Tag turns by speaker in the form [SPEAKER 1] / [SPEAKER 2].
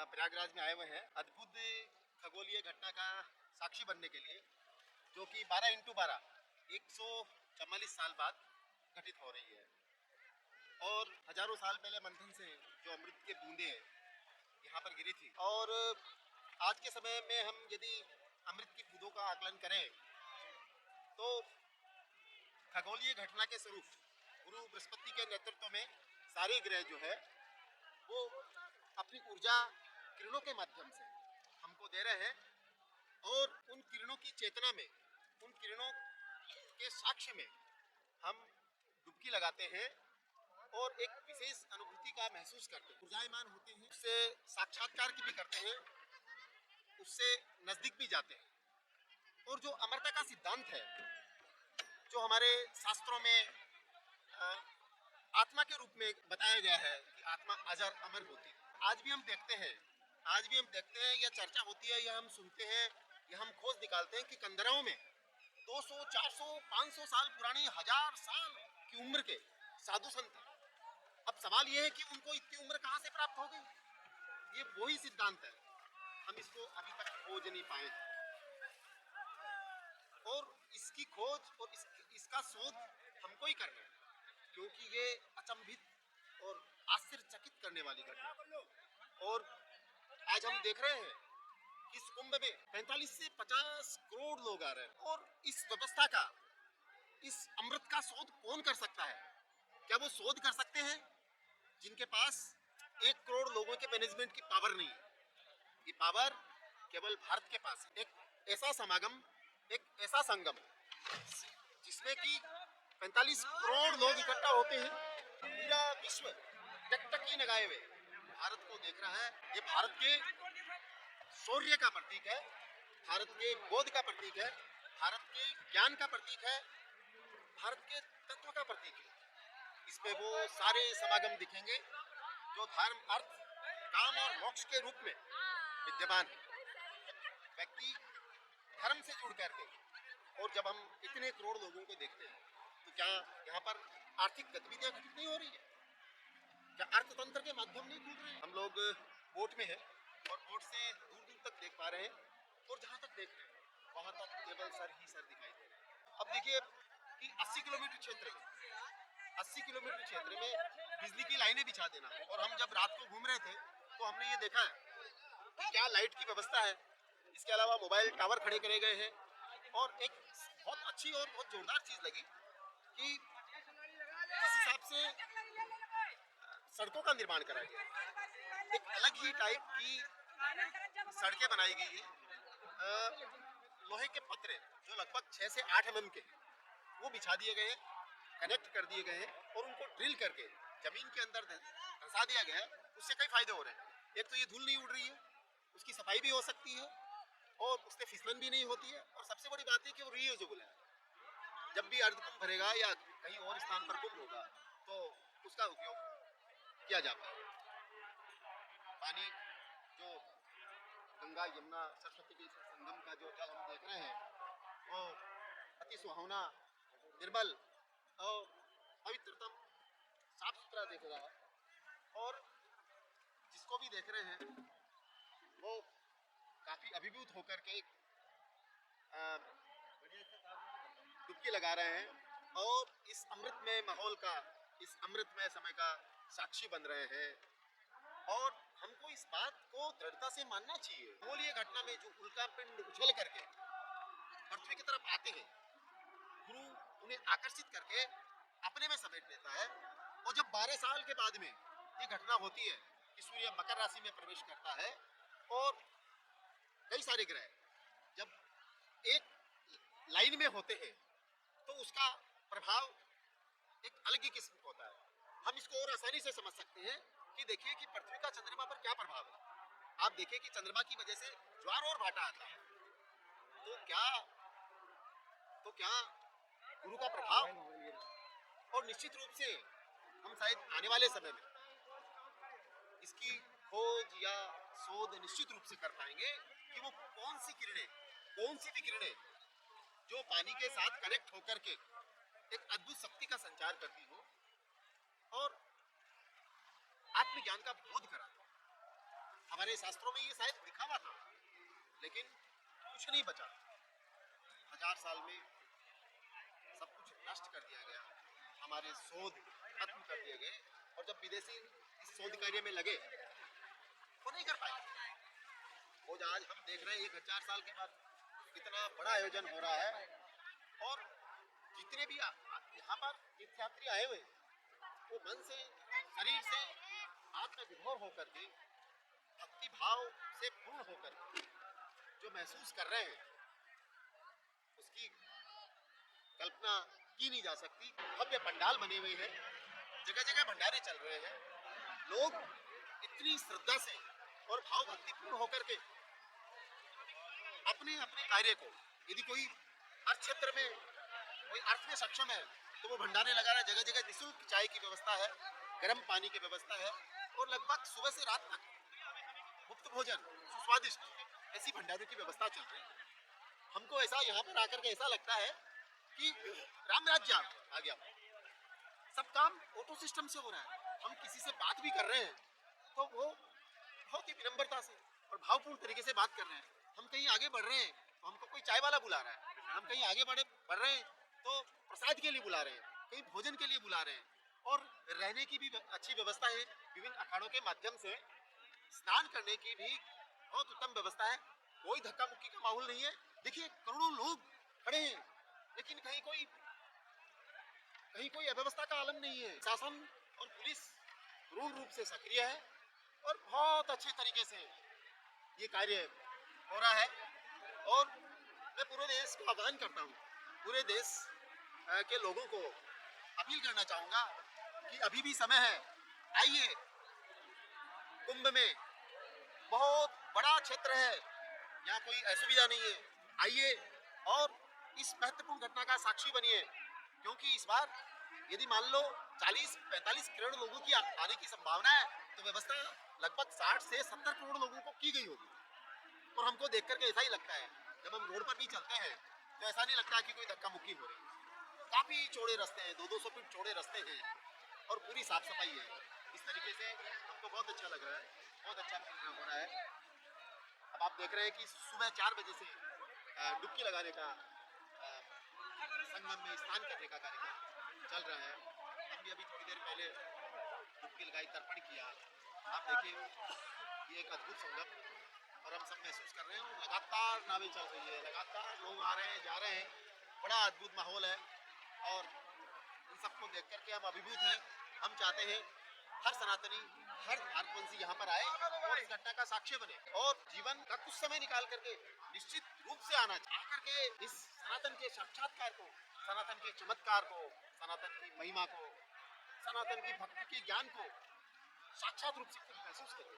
[SPEAKER 1] प्रयागराज में आए हुए हैं अद्भुत खगोलीय घटना का साक्षी बनने के लिए, जो कि 12x12 144 साल बाद घटित हो रही है। और हजारों साल पहले मंथन से जो अमृत के बूंदे यहाँ पर गिरी थी, और आज के समय में हम यदि अमृत की बूंदों का आकलन करें तो खगोलीय घटना के स्वरूप गुरु बृहस्पति के नेतृत्व में सारे ग्रह जो है वो अपनी ऊर्जा किरणों के माध्यम से हमको दे रहे हैं, और उन किरणों की चेतना में, उन किरणों के साक्ष्य में हम डुबकी लगाते हैं और एक विशेष अनुभूति का महसूस करते हैं, ऊर्जायमान होते हैं, उससे साक्षात्कार की भी करते हैं, उससे नजदीक भी जाते हैं। और जो अमरता का सिद्धांत है, जो हमारे शास्त्रों में आत्मा के रूप में बताया गया है कि आत्मा अजर अमर होती है, आज भी हम देखते हैं, यह चर्चा होती है, यह हम सुनते हैं, यह हम खोज निकालते हैं कि कंदराओं में 200, 400, 500 साल पुरानी, 1000 साल की उम्र के साधु संत हैं। अब सवाल यह है कि उनको इतनी उम्र कहाँ से प्राप्त हो गई? ये वही सिद्धांत है, हम इसको अभी तक खोज नहीं पाए, और इसकी खोज और इसका शोध हमको ही करना है, क्योंकि ये अचंभित और आश्चर्यचकित करने वाली घटना। और आज हम देख रहे हैं कि इस कुंभ में 45 से 50 करोड़ लोग आ रहे हैं, और इस व्यवस्था का, इस अमृत का शोध कौन कर सकता है? क्या वो शोध कर सकते हैं जिनके पास 1 करोड़ लोगों के मैनेजमेंट की पावर नहीं है? ये पावर केवल भारत के पास है। एक ऐसा समागम, एक ऐसा संगम जिसमें कि 45 करोड़ लोग इकट्ठा होते हैं, पूरा विश्व टकटकी लगाए हुए भारत को देख रहा है। ये भारत के शौर्य का प्रतीक है, भारत के बोध का प्रतीक है, भारत के ज्ञान का प्रतीक है, भारत के तत्व का प्रतीक है। इसमें वो सारे समागम दिखेंगे जो धर्म, अर्थ, काम और मोक्ष के रूप में विद्यमान है। व्यक्ति धर्म से जुड़ करके, और जब हम इतने करोड़ लोगों को देखते हैं तो क्या यहाँ पर आर्थिक गतिविधियां घटित नहीं हो रही है? क्या अर्थतंत्र के माध्यम नहीं खुल रहे हैं? हम लोग बोट में हैं और बोट से दूर दूर तक देख पा रहे हैं, और जहाँ तक देख रहे हैं वहाँ तक केवल सर ही सर दिखाई दे रहे हैं। अब देखिए कि 80 किलोमीटर क्षेत्र में बिजली की लाइनें बिछा देना, और हम जब रात को घूम रहे थे तो हमने ये देखा है कि क्या लाइट की व्यवस्था है। इसके अलावा मोबाइल टावर खड़े करे गए हैं, और एक बहुत अच्छी और बहुत जोरदार चीज लगी कि इस हिसाब से सड़कों का निर्माण करा गया, एक अलग ही टाइप की सड़कें बनाई गई है। लोहे के पत्रे जो लगभग 6 से 8 mm के वो बिछा दिए गए हैं, कनेक्ट कर दिए गए हैं, और उनको ड्रिल करके जमीन के अंदर धंसा दिया गया है। उससे कई फायदे हो रहे हैं। एक तो ये धूल नहीं उड़ रही है, उसकी सफाई भी हो सकती है, और उससे फिसलन भी नहीं होती है, और सबसे बड़ी बात है कि वो रीयूजेबल है। जब भी अर्धकुंभ भरेगा या कहीं और स्थान पर कुंभ होगा तो उसका उपयोग किया जाता है। पानी जो गंगा, यमुना, सरस्वती के संगम का जो जल हम देख रहे हैं वो अति सुहावना, निर्मल और पवित्रतम, साफ सुथरा दिख रहा है, और जिसको भी देख रहे हैं वो काफी अभिभूत होकर के डुबकी लगा रहे हैं, और इस अमृतमय माहौल का, इस अमृतमय समय का साक्षी बन रहे हैं। और हमको इस बात को दृढ़ता से मानना चाहिए। खगोलीय घटना में जो उल्का पिंड उछल करके पृथ्वी की तरफ आते हैं, गुरु उन्हें आकर्षित करके अपने में समेट लेता है, और जब 12 साल के बाद में ये घटना होती है कि सूर्य मकर राशि में प्रवेश करता है, और कई सारे ग्रह जब एक लाइन में होते हैं तो उसका प्रभाव एक अलग ही किस्म का होता है। हम इसको और आसानी से समझ सकते हैं कि देखिए कि पृथ्वी का चंद्रमा पर क्या प्रभाव है। आप देखिए कि चंद्रमा की वजह से ज्वार और भाटा आता है, तो क्या गुरु का प्रभाव, और निश्चित रूप से हम शायद आने वाले समय में इसकी खोज या शोध निश्चित रूप से कर पाएंगे कि वो कौन सी विकिरणें जो पानी के साथ कनेक्ट होकर के एक अद्भुत शक्ति का संचार करती हो और आत्मज्ञान का बोध कराती हो। हमारे हमारे शास्त्रों में ये शायद लिखा हुआ था, लेकिन कुछ नहीं बचा। 1000 साल में सब कुछ नष्ट कर दिया गया, हमारे शोध खत्म कर दिए गए, और जब विदेशी इस शोध कार्य में लगे वो नहीं कर पाए। और आज हम देख रहे हैं 1000 साल के बाद कितना बड़ा आयोजन हो रहा है, और जितने भी यहाँ पर तीर्थयात्री आए हुए वो मन से, शरीर से, आत्म विभोर होकर के, भक्ति भाव से पूर्ण होकर के जो महसूस कर रहे हैं उसकी कल्पना की नहीं जा सकती। भव्य पंडाल बने हुए हैं, जगह जगह भंडारे चल रहे हैं, लोग इतनी श्रद्धा से और भाव भक्ति पूर्ण होकर के अपने अपने कार्य को, यदि कोई हर क्षेत्र में कोई अर्थ में सक्षम है तो वो भंडारे लगा रहा है। जगह जगह निःशुल्क चाय की व्यवस्था है, गर्म पानी की व्यवस्था है, और लगभग सुबह से रात तक मुफ्त भोजन, सुस्वादिष्ट ऐसी भंडारों की व्यवस्था चल रही है। हमको ऐसा यहाँ पर आकर के ऐसा लगता है कि राम राज्य आ गया, सब काम ऑटो सिस्टम से हो रहा है। हम किसी से बात भी कर रहे हैं तो वो बहुत ही विनम्रता से और भावपूर्ण तरीके से बात कर रहे हैं। हम कहीं आगे बढ़ रहे हैं तो हमको कोई चाय वाला बुला रहा है, हम कहीं आगे बढ़ रहे हैं तो प्रसाद के लिए बुला रहे हैं, कहीं भोजन के लिए बुला रहे हैं, और रहने की भी अच्छी व्यवस्था है। विभिन्न अखाड़ों के माध्यम से स्नान करने की भी बहुत उत्तम व्यवस्था है। कोई धक्का मुक्की का माहौल नहीं है। देखिए करोड़ों लोग खड़े हैं, लेकिन कहीं कोई अव्यवस्था का आलम नहीं है। शासन और पुलिस पूर्ण रूप से सक्रिय है और बहुत अच्छे तरीके से ये कार्य हो रहा है। और मैं पूरे देश को आह्वान करता हूँ, पूरे देश के लोगों को अपील करना चाहूँगा कि अभी भी समय है, आइए कुंभ में। बहुत बड़ा क्षेत्र है, यहाँ कोई असुविधा नहीं है। आइए और इस महत्वपूर्ण घटना का साक्षी बनिए, क्योंकि इस बार यदि मान लो 40-45 करोड़ लोगों की आने की संभावना है तो व्यवस्था लगभग 60 से 70 करोड़ लोगों को की गई होगी। और हमको देख करके ऐसा ही लगता है, जब हम रोड पर भी चलते हैं तो ऐसा नहीं लगता कि कोई धक्का मुक्की हो रही है। काफी चौड़े रास्ते हैं, 200-200 फीट चौड़े रास्ते हैं, और पूरी साफ सफाई है। इस तरीके से हमको बहुत अच्छा लग रहा है, बहुत अच्छा फील हो रहा है। अब आप देख रहे हैं कि सुबह 4 बजे से डुबकी लगाने का, संगम में स्नान करने का कार्यक्रम चल रहा है। हम भी अभी थोड़ी देर पहले डुबकी लगाई, तर्पण किया। आप देखिए ये एक अद्भुत संगम, और हम सब महसूस कर रहे हैं। और लगातार नावें चल रही है, लगातार लोग आ रहे हैं, जा रहे हैं, बड़ा अद्भुत माहौल है। और इन सबको देख करके हम अभिभूत हैं। हम चाहते हैं हर सनातनी, हर भारतवंशी यहाँ पर आए और इस घटना का साक्ष्य बने, और जीवन का कुछ समय निकाल करके निश्चित रूप से आना चाह करके इस सनातन के साक्षात्कार को, सनातन के चमत्कार को, सनातन की महिमा को, सनातन की भक्ति के ज्ञान को साक्षात रूप से महसूस करें।